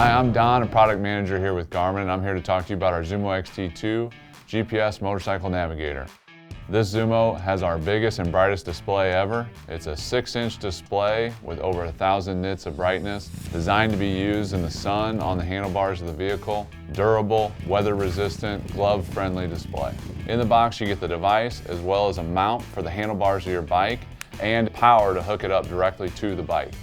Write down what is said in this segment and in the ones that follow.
Hi, I'm Don, a product manager here with Garmin, and I'm here to talk to you about our zumo XT2 GPS motorcycle navigator. This zumo has our biggest and brightest display ever. It's a 6-inch display with over 1,000 nits of brightness, designed to be used in the sun on the handlebars of the vehicle. Durable, weather-resistant, glove-friendly display. In the box you get the device as well as a mount for the handlebars of your bike and power to hook it up directly to the bike.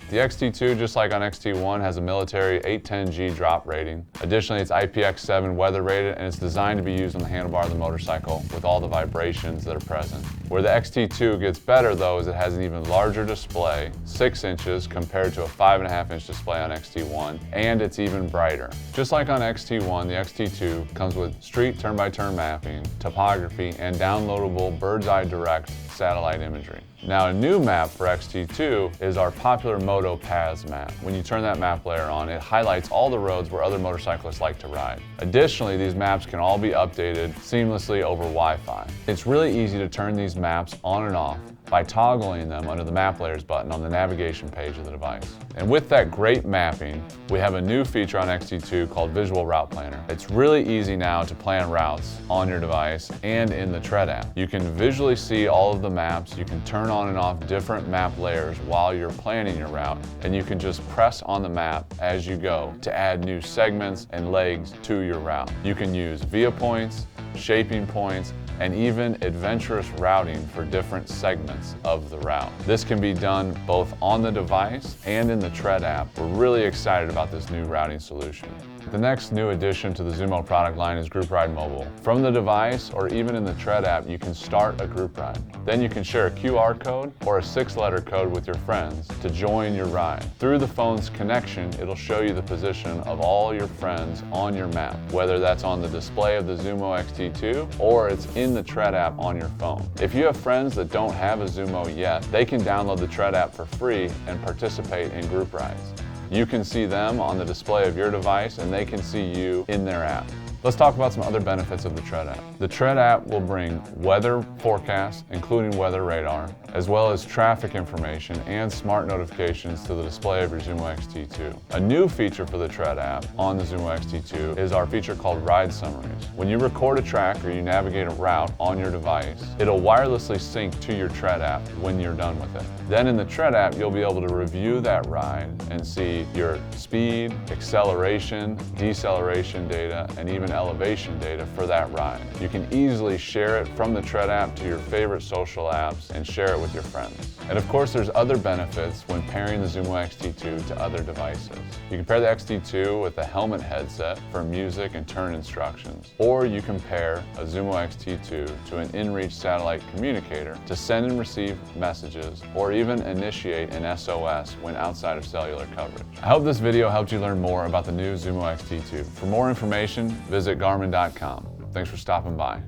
The XT2, just like on XT1, has a military 810G drop rating. Additionally, it's IPX7 weather rated, and it's designed to be used on the handlebar of the motorcycle with all the vibrations that are present. Where the XT2 gets better though is it has an even larger display, 6 inches compared to a 5.5-inch display on XT1, and it's even brighter. Just like on XT1, the XT2 comes with street turn-by-turn mapping, topography, and downloadable bird's eye direct satellite imagery. Now, a new map for XT2 is our popular Moto Paths map. When you turn that map layer on, it highlights all the roads where other motorcyclists like to ride. Additionally, these maps can all be updated seamlessly over Wi-Fi. It's really easy to turn these maps on and off by toggling them under the Map Layers button on the navigation page of the device. And with that great mapping, we have a new feature on XT2 called Visual Route Planner. It's really easy now to plan routes on your device and in the Tread app. You can visually see all of the maps, you can turn on and off different map layers while you're planning your route, and you can just press on the map as you go to add new segments and legs to your route. You can use via points, shaping points, and even adventurous routing for different segments of the route. This can be done both on the device and in the Tread app. We're really excited about this new routing solution. The next new addition to the zumo product line is Group Ride Mobile. From the device or even in the Tread app, you can start a group ride. Then you can share a QR code or a 6-letter code with your friends to join your ride. Through the phone's connection, it'll show you the position of all your friends on your map, whether that's on the display of the zumo XT2 or it's in the Tread app on your phone. If you have friends that don't have a zumo yet, they can download the Tread app for free and participate in group rides. You can see them on the display of your device and they can see you in their app. Let's talk about some other benefits of the Tread app. The Tread app will bring weather forecasts, including weather radar, as well as traffic information and smart notifications to the display of your zumo XT2. A new feature for the Tread app on the zumo XT2 is our feature called Ride Summaries. When you record a track or you navigate a route on your device, it'll wirelessly sync to your Tread app when you're done with it. Then in the Tread app, you'll be able to review that ride and see your speed, acceleration, deceleration data, and even elevation data for that ride. You can easily share it from the Tread app to your favorite social apps and share it with your friends. And of course, there's other benefits when pairing the zumo XT2 to other devices. You can pair the XT2 with a helmet headset for music and turn instructions, or you can pair a zumo XT2 to an inReach satellite communicator to send and receive messages, or even initiate an SOS when outside of cellular coverage. I hope this video helped you learn more about the new zumo XT2. For more information, visit Garmin.com. Thanks for stopping by.